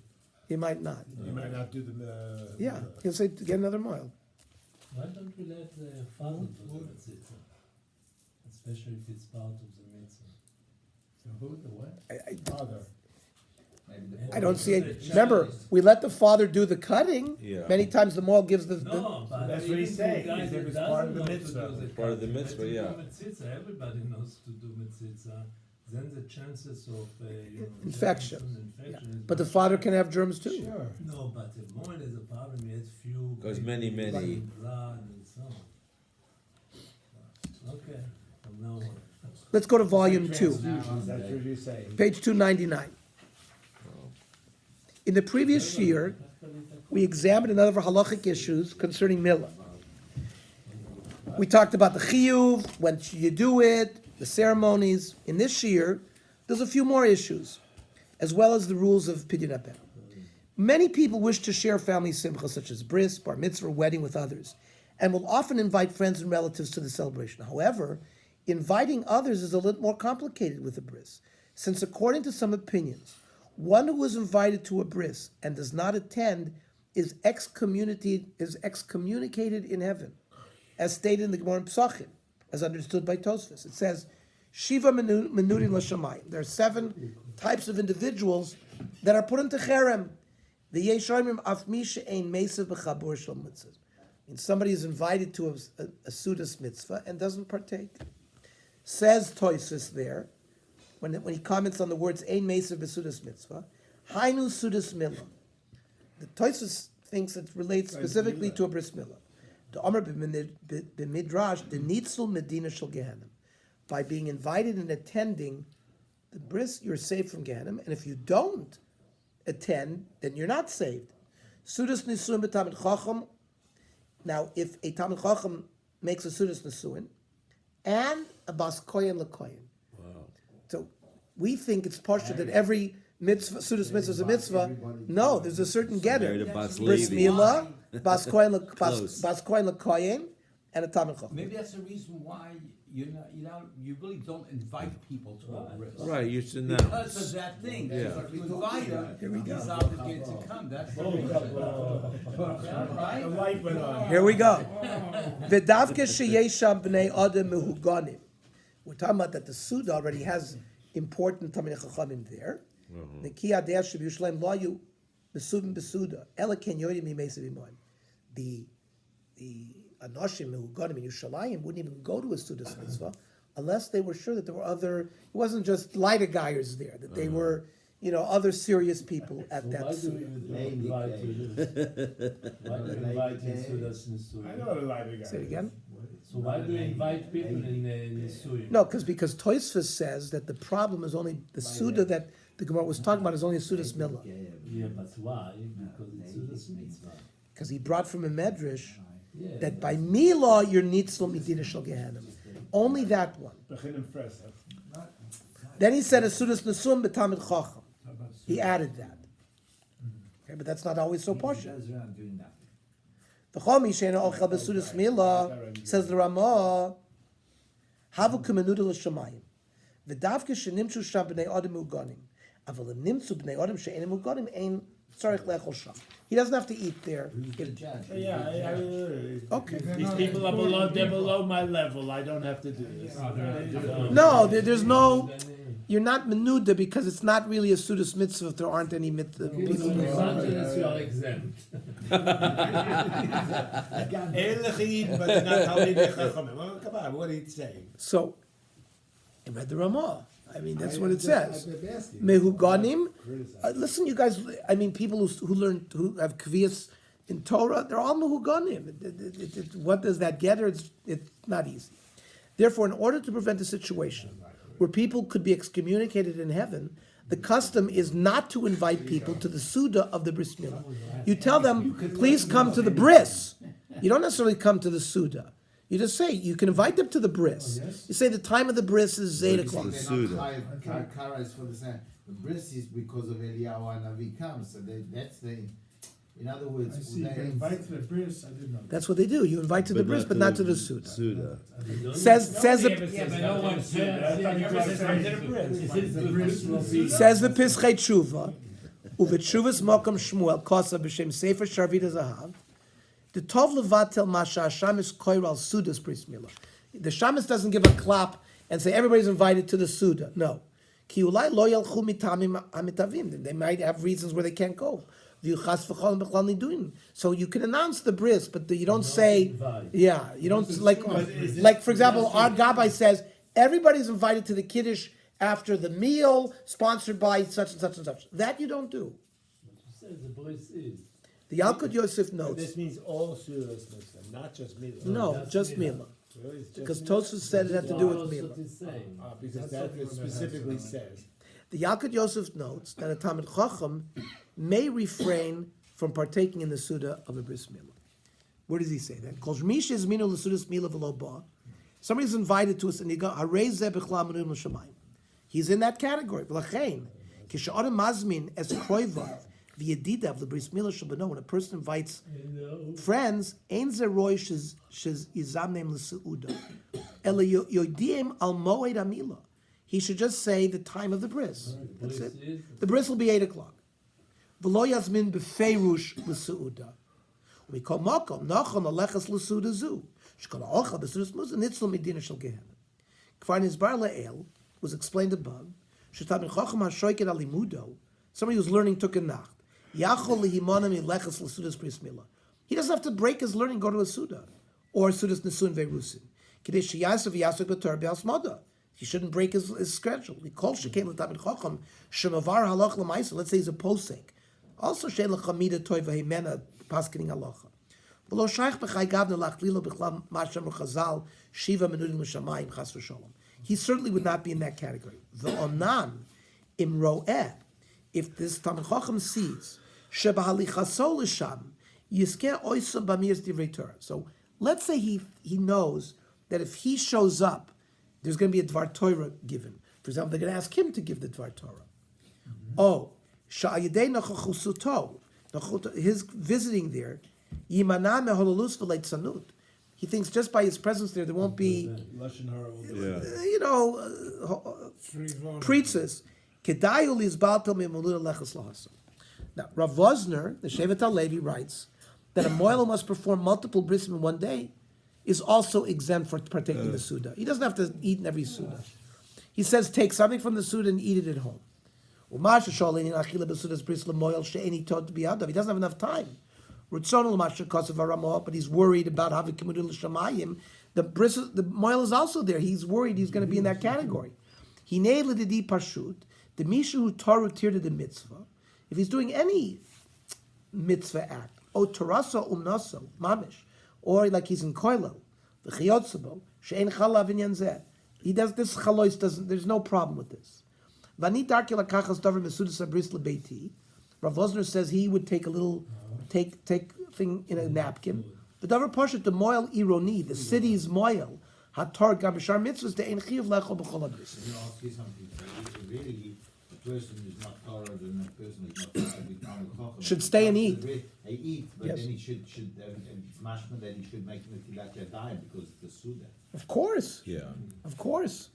He might not. You might not do the. Yeah, he'll say, get another moel. Why don't we let the father do the mitzvah? Especially if it's part of the mitzvah. So who, the what? Father. I don't see it. Remember, we let the father do the cutting. Yeah. Many times the moral gives the No, but That's what he's even to a saying, guy is that it was doesn't part of the know to mitzvah. do Part of the cutting, mitzvah, to do yeah. mitzvah, everybody knows to do mitzvah. Then the chances of Infection. infection is But the much father higher. can have germs too. Sure. No, but the more there's a problem, he has few. Because many, many- Blood and so on. Okay, from now on. Let's go to volume 2, That's what you're saying. page 299. In the previous year, we examined another halachic issues concerning milah. We talked about the chiyuv, when you do it, the ceremonies. In this year, there's a few more issues, as well as the rules of pidyon haben. Many people wish to share family simcha, such as bris, bar mitzvah, wedding with others, and will often invite friends and relatives to the celebration. However, inviting others is a little more complicated with a bris, since according to some opinions, one who is invited to a bris and does not attend is excommunicated in heaven, as stated in the Gemara in Pesachim, as understood by Tosfos. It says, Shiva menurim l'shamayim. There are 7 types of individuals that are put into cherem. The yesharim af mi she'ein mesav b'chabur shel mitzvah. And somebody is invited to a sudas mitzvah and doesn't partake. Says Tosfos there, when he comments on the words ein mesav b'sudas mitzvah, hainu sudas milah. The Tosfos thinks it relates specifically to a bris milah. The Omer b'midrash, the nitzul medina shel Gehenim. By being invited and attending the bris, you're saved from Gehenim, and if you don't attend, then you're not saved. Sudas nisuin b'tamid chacham. Now, if a tamid chacham makes a sudas nisuin and a bas kohen lekohen, so we think it's partial that every mitzvah, sudas mitzvah is a mitzvah. No, there's a certain Married getter. a bas Bris Levi. milah, bas kohen Close. lekohen, and a tamid chacham. Maybe that's the reason why you really don't invite people to a bris. Right, you should know. Because of that thing, Yeah. if you invite him, he's obligated to come, that's the reason. The Right? light went on. Here we go. V'davke sheyesham b'nei adam mehuganim. We're talking about that the Suda already has important Talmidei Chachamim there. The ki adeh sheb'Yerushalayim lo hayu besuvim besuda ela ken yodim mimesav imoim. The Anoshim mehuganim in Yerushalayim wouldn't even go to a Sudas mitzvah unless they were sure that there were other. It wasn't just lighter guys there; that they were, other serious people at So that why do Suda. we invite to this? Why do we invite in Sudas I Nisuin? know the lighter guy. Say it again. So why do we invite people in Nisuin? No, because Tosfos says that the problem is only the Suda that the Gemara was talking about is only a Sudas milah. Yeah, but why? Because it's Sudas mitzvah. Because he brought from a medrash Yeah. that by milah you're nitzl medina shel Gehenim. Only that one. Beginnen fresh. Then he said a Sudas Nesum b'tamid chacham. He added that. Okay, but that's not always so partial. The chomi sheina ochel b'sudas milah, says the Ramah, havu k'menuda l'shamayim. V'davke shenimtzu sham b'nei adam uganim. Aval im nimtzu b'nei adam she'enim uganim ein tzarich le'echol sham. He doesn't have to eat there. Okay. These people are they're below my level. I don't have to do this. No, there's no. You're not menuda because it's not really a sudas mitzvah if there aren't any mitzvah people. Unless you are exempt. Ehrlich eat, but not Talmidei Chachamim. Well, come on, what are you saying? So, I read the Ramah. I mean, that's what it says. I've been asking. Mehuganim. Listen, you guys. I mean, people who have kvias in Torah, they're all mehuganim. What does that get? It's not easy. Therefore, in order to prevent a situation where people could be excommunicated in heaven, the custom is not to invite people to the Suda of the Bris Milah. You tell them, please come to the Bris. You don't necessarily come to the Suda. You just say, you can invite them to the Bris. You say the time of the Bris is 8 o'clock. Kara is for the same. The bris is because of Eliyahu and Navi comes, so that's the. In other words, I see, you can invite to the bris, I didn't know. That's what they do. You invite to the Bris, but not to the Suda. Suda. Says the Pischei Tshuva, uvetshuvas Mokom Shmuel Kosa b'shem Sefer Sharvita Zahav. The Tov Levatel Masha Hashamis Koiral Sudas Bris Milah. The Shamis doesn't give a clap and say everybody's invited to the Suda. No, Ki ulai lo yalchu mitamim hamitavim. They might have reasons where they can't go. V'yu chas v'chol b'chlal niduin. So you can announce the bris, but you don't say, invite. yeah, you don't, like for example, our Gabbai says, everybody's invited to the Kiddush after the meal, sponsored by such and such and such. That you don't do. Says the bris is. The Yalkut Yosef But notes, this means all Sudas Muslim, not just Mila. no, That's just Mila. Mila. Really? It's just Because Mila? Tosfos said it had to do with That's Mila. what he's saying. Because That's that what we're specifically gonna have to says. The Yalkut Yosef notes that a Talmid Chacham may refrain from partaking in the Suda of a bris Mila. Where does he say that? Kol shmish is minu l'sudas Mila v'lo ba. Somebody's invited to us and he go, Harei zeh b'chla menuim l'shamayim. He's in that category. V'lachein, kisha'odem mazmin es kroivav v'yedidav l'bris Mila shabano. When a person invites friends, ein ze roy shez yizamnem l'seuda. Ela yodiem al moed amila. He should just say the time of the bris. That's it. The bris will be 8 o'clock. V'lo yazmin b'feirush l'seuda. We call makom nachon alechas l'seuda zu. Shkol ha'ocha b'seudas muzah nitzlo medina shel gehenna. Kfar nizbar le'el was explained above. Shetam chacham ha'shoiket alimudo. Somebody who's learning took a nacht. Yachol lihimana milechas l'seudas bris milah. He doesn't have to break his learning, go to a suda or sudas nesun ve'rusin. Kedei sheyasav yasuk b'tor be'asmada. He shouldn't break his schedule. We call shekain l'tamid chacham shemavar halach l'maisa. Let's say he's a posek. Also shein l'chamida toy v'himena paskening halacha. V'lo shaykh b'chay gavna lachlilo b'chlam masham chazal shiva menudim l'shamayim chas v'sholom. He certainly would not be in that category. V'onan im ro'eh, if this Talmid Chacham sees shebahalichaso l'sham yiskeh oisa b'miras divrei Torah. So let's say he knows that if he shows up, there's going to be a Dvar Torah given. For example, they're going to ask him to give the Dvar Torah. Oh, sha'ayidei nachachusuto, his visiting there, yimana mehololus v'leit sanut. He thinks just by his presence there won't be, Lashon Hara will be. preaches. Kedayu lizbalto me'maluna lechas lahasa. Now, Rav Vosner, the Shevet HaLevi, writes that a moil must perform multiple brisim in one day is also exempt for partaking in the Suda. He doesn't have to eat in every Suda. He says take something from the Suda and eat it at home. He doesn't have enough time. But he's worried about having the moil is also there. He's worried he's going to be in that category. He nailed it the pashut. The mishu taru tir the mitzvah. If he's doing any mitzvah act, o tarasa umnaso mamish, or like he's in koilo, the chiyotzabo she'en chalav inyan zeh. He does this chalois doesn't. There's no problem with this. Vani darki lakachas davar mesudas abris lebeiti. Rav Vosner says he would take a little take thing in a napkin. The davar pashat the moil ironi, the city's moil. Hatar gabishar mitzvahs the ein chiyav lechol b'chol abris. Let me ask you something. So if really the person who's not Torah and the person who's not Torah to be Talmid Chacham Should stay and eat. He eat, but Yes. then he should and it's mashma that he should make netilat yadayim because it's the Suda. Of course. Yeah. Of course.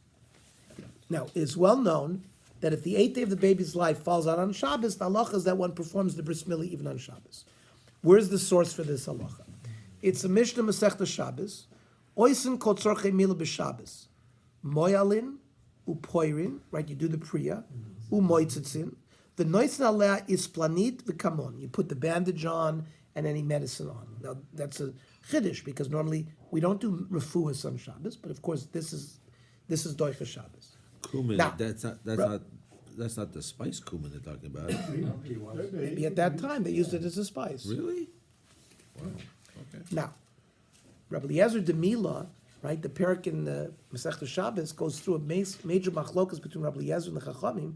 Now, it's well known that if the 8th day of the baby's life falls out on Shabbos, the halacha is that one performs the bris milah even on Shabbos. Where's the source for this halacha? It's a Mishnah Masechta Shabbos. Oisin kol tzorchei milah b'Shabbos. Moyalin upoirin, right? You do the priya. Umoitzitzin. The noitzin aleh is planit v'kamon. You put the bandage on and any medicine on. Now, that's a chiddush because normally we don't do refuahs on Shabbos, but of course this is doicha Shabbos. Cumin, Now- that's not the spice cumin they're talking about. Maybe at that time they used it as a spice. Really? Now, Rabbi Eliezer de Mila, right, the parak in the Masechta Shabbos goes through a major machlokas between Rabbi Eliezer and the Chachamim.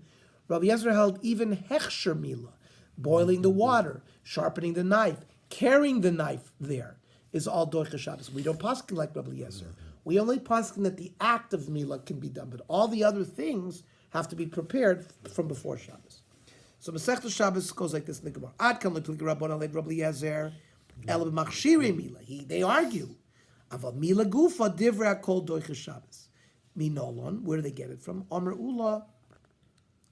Rabbi Eliezer held even hechsher mila, boiling the water, sharpening the knife, carrying the knife there is all doicha Shabbos. We don't paskin like Rabbi Eliezer. We only paskin that the act of mila can be done, but all the other things have to be prepared from before Shabbos. So Masechta Shabbos goes like this in the Gemara. Ad kam l'klik Rabban aled Rabbi Eliezer el b'machshirei mila. They argue. Aval mila gufa divrei kol doicha Shabbos. Minolon, where do they get it from? Omer ula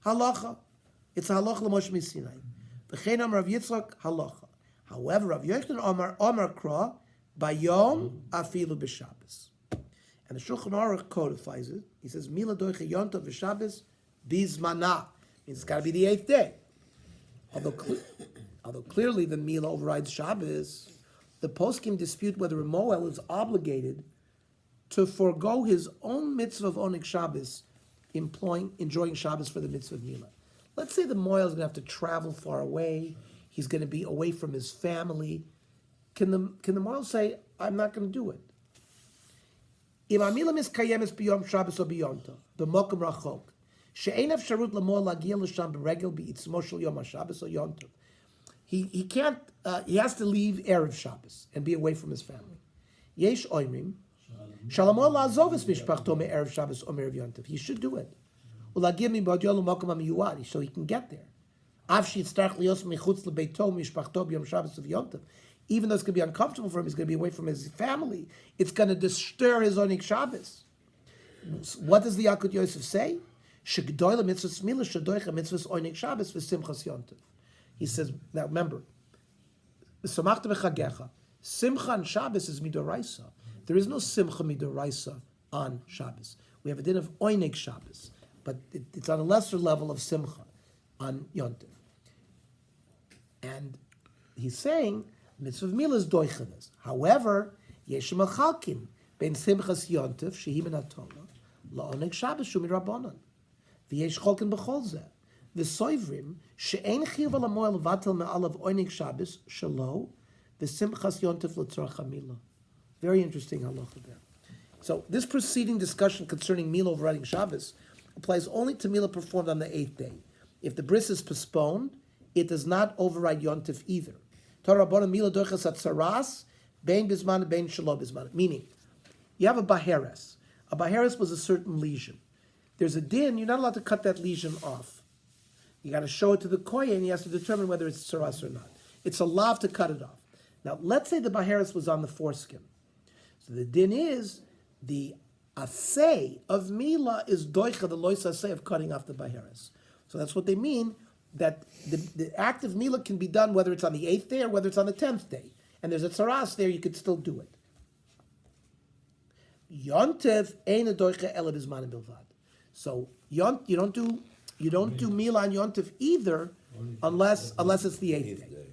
halacha. It's a halacha l'Moshe Sinai. V'chein Amar Rav Yitzchak halacha. However, Rav Yochanan Amar Kra bayom afilu b'Shabbos. And the Shulchan Aruch codifies it. He says, Mila doicha yontav v'Shabbos Bizmana means it's got to be the 8th day. Although clearly the Mila overrides Shabbos, the poskim dispute whether a Moel is obligated to forego his own mitzvah of Onik Shabbos, enjoying Shabbos for the mitzvah of Mila. Let's say the Moel is going to have to travel far away. He's going to be away from his family. Can the Moel say, I'm not going to do it? Im Amila miskayemes biyom Shabbos or biyom tov, b'mokum rachok, she'ein efsharut l'moel lagia l'sham b'regel b'itzmo shel yom HaShabbos or yom tov. He can't, he has to leave Erev Shabbos and be away from his family. Yesh oimrim, shalamol la'azov es mishpachto me'erev Shabbos or me'erev yom tov. He should do it. Ulagir mi b'od yom l'mokum ha'miyuad, so he can get there. Av she'yitztarach lios mechutz l'beito mishpachto b'yom Shabbos of yom tov. Even though it's going to be uncomfortable for him, he's going to be away from his family. It's going to disturb his Onik Shabbos. What does the Yalkut Yosef say? Shegdoyle mitzvahs mila shedoicha mitzvahs Onik Shabbos v'simchas yom tov. He says, now remember, Samachta v'chagecha, Simcha on Shabbos is midoraisa. There is no Simcha midoraisa on Shabbos. We have a din of Onik Shabbos, but it's on a lesser level of Simcha on Yom Tov. And he's saying, mitzvah of Mila is doichanas. However, yesh machalkin ben simchas yontif shehi min haTorah laonek Shabbos shu mirabbanan v'yesh cholkin b'chol zeh v'soivrim she'ein chiyuv al hamoel vatel me'alav onek Shabbos shelo v'simchas yontif l'tzorach hamila. Very interesting halacha there. So this preceding discussion concerning Mila overriding Shabbos applies only to Mila performed on the 8th day. If the bris is postponed, it does not override yontif either. Meaning, you have a baheres. A baheres was a certain lesion. There's a din, you're not allowed to cut that lesion off. You got to show it to the kohen, and he has to determine whether it's tsaras or not. It's a lav to cut it off. Now, let's say the baheres was on the foreskin. So the din is, the asay of mila is doicha, the lois asay of cutting off the baheres. So that's what they mean, that the act of Mila can be done whether it's on the 8th day or whether it's on the 10th day. And there's a tsaras there, you could still do it. Yontev ein adoicha ela bizman bilvad. So you don't do Mila on Yontev either unless it's the 8th day.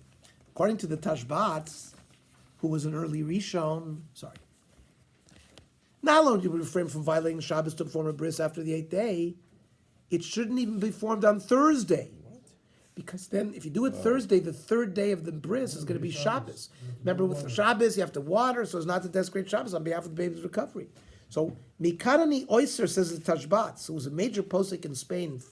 According to the Tashbats, who was an early Rishon, not only do we refrain from violating Shabbos to perform a bris after the 8th day, it shouldn't even be formed on Thursday. Because then, if you do it Thursday, the 3rd day of the bris is going to be Shabbos. Remember, with Shabbos, you have to water so as not to desecrate Shabbos on behalf of the baby's recovery. So, Mikarani Oyster says the Tashbats, who was a major posek in Spain,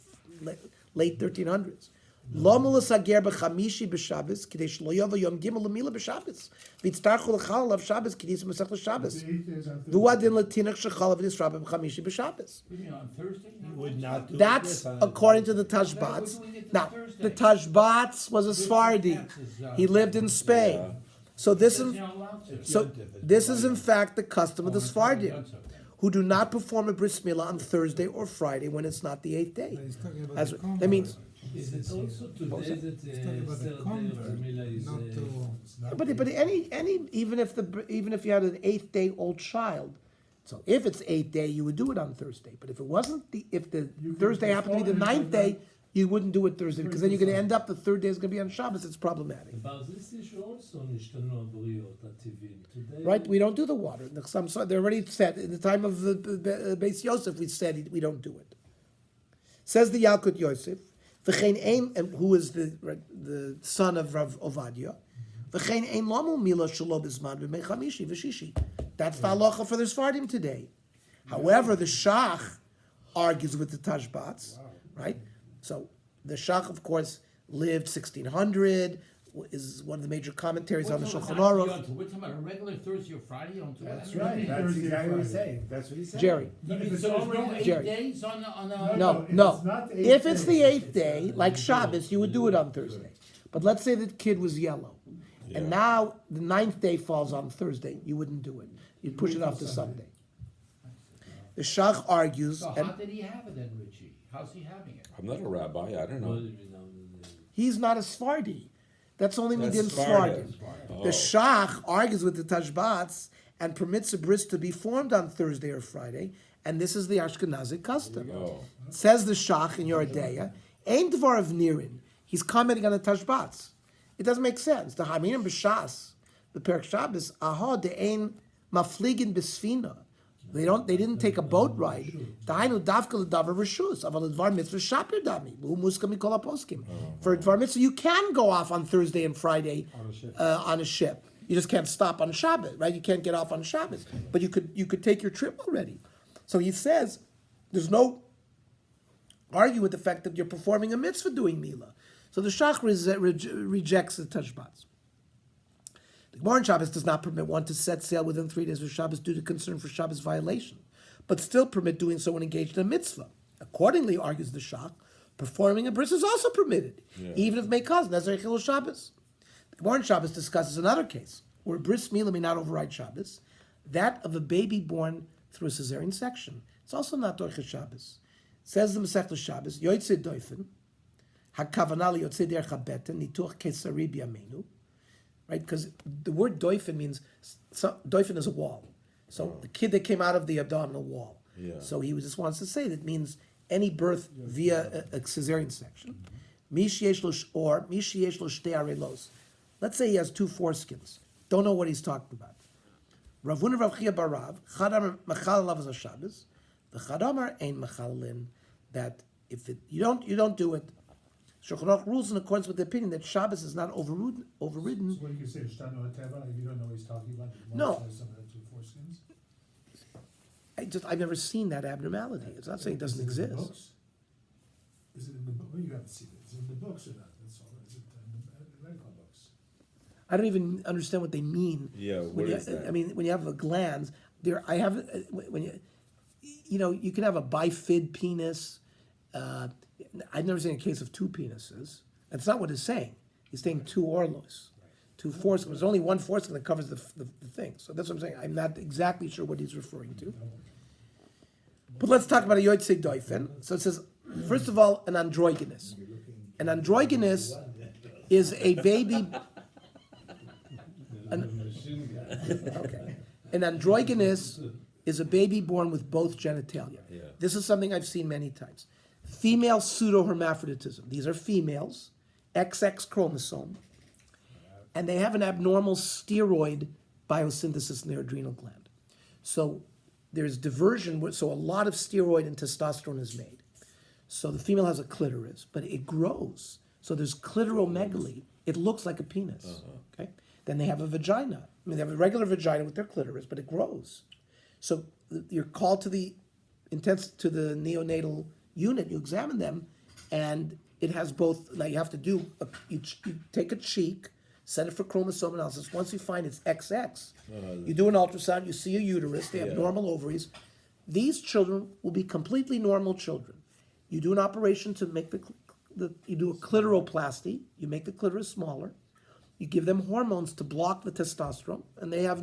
late 1300s. Lo mulasager b'chamishi b'Shabbos, k'dei shlo yova yom gimel l'mila b'Shabbos. V'yitztarchu l'chal of Shabbos, k'dei s'masech l'Shabbos. V'uadin l'tinach shechal v'nisrab b'chamishi b'Shabbos. You mean on Thursday? You would not do That's this on- according to the Tashbats. Now, the Tashbats was a Sephardi. He lived in Spain. So this You're is, not allowed to. so this is in fact the custom of the Sephardim, who do not perform a bris milah on Thursday or Friday when it's not the 8th day. That means, Is it also today that He's talking about the third day of convert, Mila is not to. but any even if you had an 8th day old child, so if it's 8th day, you would do it on Thursday. But if it wasn't if the You can Thursday happened to be the postpone it 9th to day, you wouldn't do it Thursday because then you're going to Thursday. end up the 3rd day is going to be on Shabbos. It's problematic. About this issue also נשתנו הבריות הטבעיים. Today, Right, we don't do the water. I'm sorry, they're already said in the time of the Beis Yosef. We said we don't do it. Says the Yalkut Yosef, v'chein ein, who is the son of Rav Ovadia, v'chein ein lamu mila shelo bizman b'mei chamishi v'shishi. That's the halacha for the Sephardim today. However, the Shach argues with the Tashbats, right? So the Shach, of course, lived 1600. Is one of the major commentaries on the Shulchan Aruch. We're talking about a regular Thursday or Friday on to That's that? right, that's Thursday, exactly what he's Friday. saying, that's what he's saying. Jerry. So there's no 8 Jerry. days on the. No, it's no. not the If 8th it's day. the 8th day, like Shabbos, you would do it on Thursday. But let's say the kid was yellow, and now the 9th day falls on Thursday, you wouldn't do it. You'd push it off to Sunday. The Shach argues, So and how did he have it then, Richie? How's he having it? I'm not a rabbi, I don't know. he's not a Sephardi. That's only That's Midin Sephardi. Sephardim. The Shach argues with the Tashbats and permits a bris to be formed on Thursday or Friday, and this is the Ashkenazi custom. Oh, Says the Shach in Yoredeya, Ein Dvar of Nirin. He's commenting on the Tashbats. It doesn't make sense. The Haminim b'Shas, the Perek Shabbos, aha de ein mafligin b'sfina. They didn't take a boat ride. Dahainu davka l'davar rishus, aval l'dvar mitzvah shapir dami, l'hu muska mikol haposkim. For a dvar mitzvah, you can go off on Thursday and Friday on a ship. You just can't stop on Shabbat, right? You can't get off on Shabbos, but you could take your trip already. So he says, there's no argue with the fact that you're performing a mitzvah doing Mila. So the Shach rejects the Tashbats. The Gemara in Shabbos does not permit one to set sail within 3 days of Shabbos due to concern for Shabbos violation, but still permit doing so when engaged in a mitzvah. Accordingly, argues the Shach, performing a bris is also permitted, even if may cause Nezar Chilul Shabbos. The Gemara in Shabbos discusses another case where bris milah may not override Shabbos, that of a baby born through a cesarean section. It's also not Dorchas Shabbos. Says the Masechta Shabbos, Yotzei Doifen, Hakavanah Yotzei Derech HaBeten, Nituch Kesari B'Yameinu. Right, because the word doifen means doifen is a wall. So the kid that came out of the abdominal wall. Yeah. So he just wants to say that means any birth via a cesarean section. Let's say he has 2 foreskins. Don't know what he's talking about. Rav Huna Rav Chia Barav, Chadam Machal Lav as Shabbos, the Chadamar ain't Machalin, that if you don't do it. Shulchan Aruch rules in accordance with the opinion that Shabbos is not overridden. So what do you say, Shtano Teva, if you don't know what he's talking about? No. Some of the 2 foreskins? I've never seen that abnormality. It's not saying it doesn't Is it in the exist. books? Is it in the book? Well, you haven't seen it. Is it in the books or not? That's all. Is it in the medical books? I don't even understand what they mean. Yeah, When what you, is that? I mean, when you have a glands, when you can have a bifid penis. I've never seen a case of 2 penises. That's not what he's saying. He's saying 2 orlos, 2 foreskins. There's only 1 foreskin that covers the thing. So that's what I'm saying. I'm not exactly sure what he's referring to. But let's talk about a yotzei doifen. So it says, first of all, an androgynous. An androgynous is a baby. Okay. An androgynous is a baby born with both genitalia. Yeah. This is something I've seen many times. Female pseudohermaphroditism. These are females, XX chromosome, and they have an abnormal steroid biosynthesis in their adrenal gland. So there's diversion, so a lot of steroid and testosterone is made. So the female has a clitoris, but it grows. So there's clitoromegaly. It looks like a penis. Okay. Then they have a vagina. I mean, they have a regular vagina with their clitoris, but it grows. So you're called to the neonatal unit. You examine them, and it has both. Like you have to do. You take a cheek, send it for chromosome analysis. Once you find it's XX, you do an ultrasound. You see a uterus. They have normal ovaries. These children will be completely normal children. You do an operation to make you do a clitoroplasty. You make the clitoris smaller. You give them hormones to block the testosterone, and they have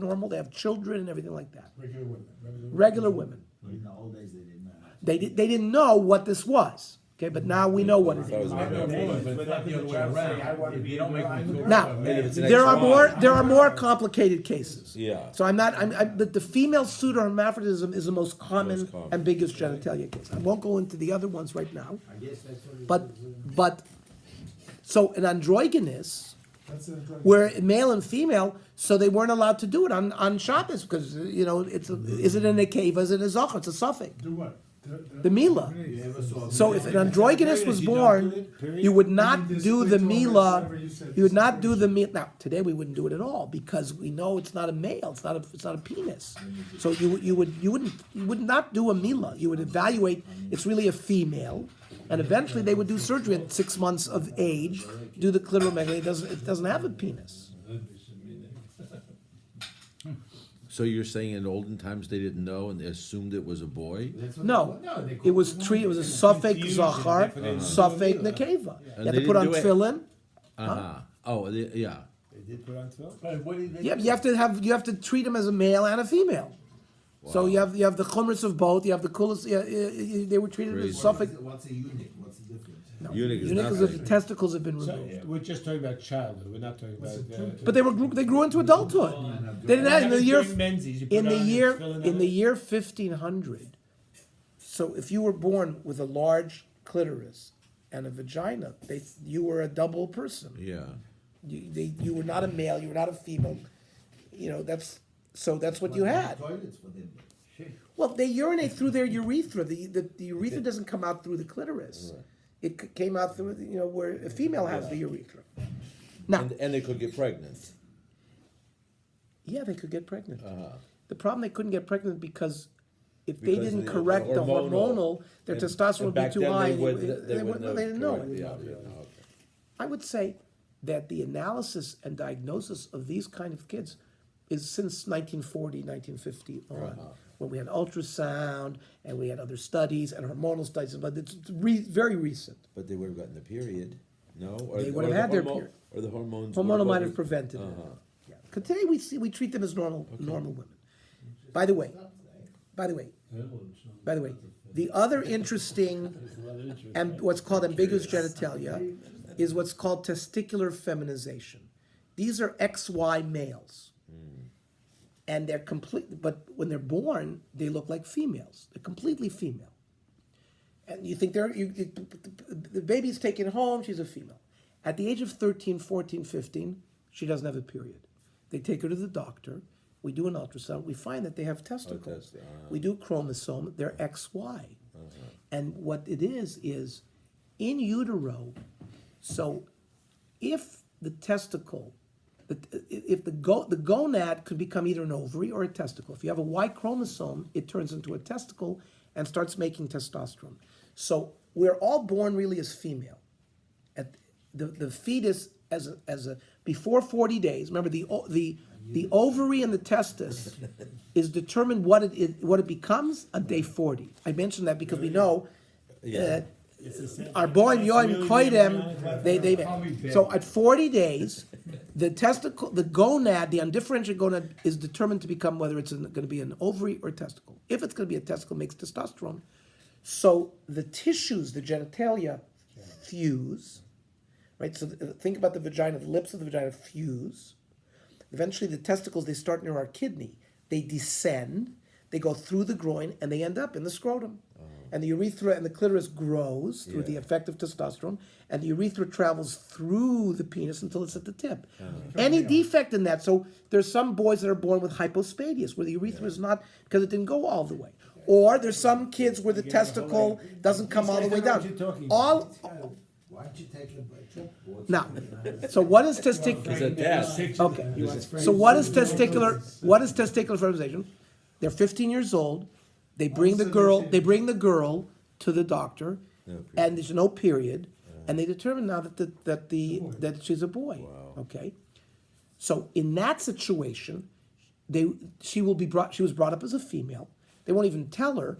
children and everything like that. Regular women. Regular women. In the old days, they didn't know. They didn't know what this was. Okay, but now we know what it is. I know more, but not the other way around. If you don't make them cook, Now, Maybe it's an there extra are more complicated cases. Yeah. So but the female pseudohermaphroditism is the most common Most common. and biggest genitalia case. I won't go into the other ones right now. I guess that's what it is. But so an androgynous, That's an androgynous. where male and female, so they weren't allowed to do it on Shabbos because is it in a cave? Is it a zocher? It's a suffix. Do what? The Mila. You ever saw So if an androgynous was born, you would not do the Mila. You would not do the Mila. Now today we wouldn't do it at all because we know it's not a male. It's not a penis. So you would not do a Mila. You would evaluate. It's really a female, and eventually they would do surgery at 6 months of age. Do the clitoromegaly. It doesn't have a penis. So you're saying in olden times they didn't know and they assumed it was a boy? That's what No, they call it was treated. It was a suffix zachar, suffix nekeva. You had to they put on didn't do it- tefillin. Uh-huh. Oh, yeah. They did put on 12? But what do they Yeah, do? you have to treat them as a male and a female. So you have the chumras of both. You have the coolest. They were treated as Crazy. suffix. What's a eunuch? What's the difference? Eunuch is Unique is nothing. if the testicles have been So, removed. we're just talking about childhood, we're not talking about... But they grew into adulthood. They didn't have in the year During menses, you put in the on year tefillin in on the it? year 1500. So if you were born with a large clitoris and a vagina, you were a double person. Yeah. You were not a male, you were not a female. You know, that's what you had. Toilets for them. Well, they urinate through their urethra. The urethra doesn't come out through the clitoris. It came out through, where a female has the urethra. Now, And they could get pregnant. yeah, they could get pregnant. Uh-huh. The problem, they couldn't get pregnant because if they Because didn't of the correct the hormonal- hormonal, their And- testosterone and would be back too then high. They wouldn't they have didn't know. correct- yeah, okay. I would say that the analysis and diagnosis of these kind of kids is since 1940, 1950 on, Uh-huh. when we had ultrasound and we had other studies and hormonal studies, but it's very recent. But they would have gotten the period, no? Or- They would have or the had their hormo- period. Or the hormones. Hormonal might would have prevented it. Uh-huh. Yeah. 'Cause today we treat them as normal women. By the way, the other interesting and what's called ambiguous genitalia is what's called testicular feminization. These are XY males. And they're complete, but when they're born, they look like females. They're completely female. And you think the baby's taken home, she's a female. At the age of 13, 14, 15, she doesn't have a period. They take her to the doctor. We do an ultrasound. We find that they have testicles. We do chromosome. They're XY. And what it is in utero. So if the testicle, if the gonad could become either an ovary or a testicle. If you have a Y chromosome, it turns into a testicle and starts making testosterone. So we're all born really as female. At the fetus as a before 40 days. Remember the ovary and the testis is determined what it becomes on day 40. I mentioned that because we know. Our boy Yoim Koidem, they so at 40 days, the testicle, the gonad, the undifferentiated gonad, is determined to become whether it's going to be an ovary or testicle. If it's going to be a testicle, it makes testosterone. So the tissues, the genitalia, fuse, right? So think about the vagina, the lips of the vagina fuse. Eventually, the testicles, they start near our kidney. They descend, they go through the groin, and they end up in the scrotum. And the urethra and the clitoris grows through the effect of testosterone, and the urethra travels through the penis until it's at the tip. Any defect in that, so there's some boys that are born with hypospadias, where the urethra is not, because it didn't go all the way. Or there's some kids where the testicle doesn't come all the way down. Why don't you take a Now, so what is testicular? It's a test. Okay. So what is testicular fertilization? They're 15 years old. They bring the girl to the doctor, and there's no period, and they determine now that she's a boy. Okay. So in that situation, she was brought up as a female. They won't even tell her.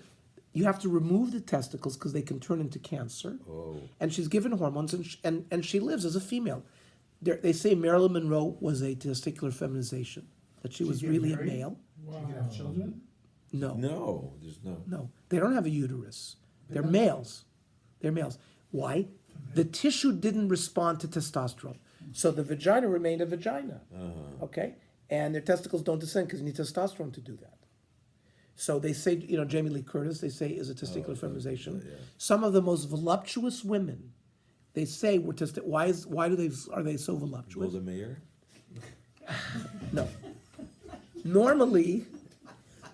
You have to remove the testicles because they can turn into cancer. And she's given hormones, and she lives as a female. They say Marilyn Monroe was a testicular feminization, that she was really a male. She can have children? No, there's no. No, they don't have a uterus. They're males. They're males. Why? The tissue didn't respond to testosterone. So the vagina remained a vagina. Okay? And their testicles don't descend because you need testosterone to do that. So they say, Jamie Lee Curtis, they say, is a testicular feminization. Some of the most voluptuous women, they say, why are they so voluptuous? Golda Meir? No. Normally,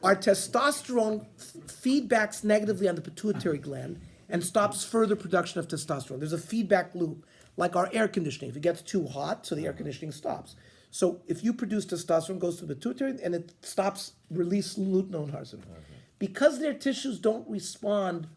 our testosterone feedbacks negatively on the pituitary gland and stops further production of testosterone. There's a feedback loop, like our air conditioning. If it gets too hot, so the air conditioning stops. So if you produce testosterone, it goes to the pituitary and it stops release luteinol harcin. Because their tissues don't respond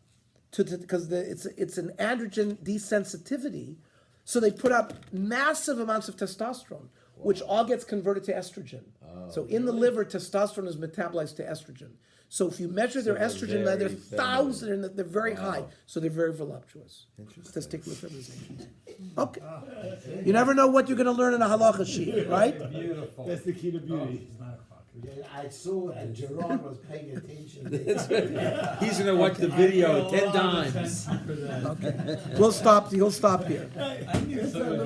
because it's an androgen desensitivity, so they put out massive amounts of testosterone, which all gets converted to estrogen. So in the liver, testosterone is metabolized to estrogen. So if you measure their estrogen level, they're thousands, and they're very high. So they're very voluptuous. Testicular fertilization. Okay. You never know what you're going to learn in a halacha sheet, right? Beautiful. That's the key to beauty. It's 9 o'clock. I saw that Gerard was paying attention. He's gonna watch the video 10 times. Okay. He'll stop here.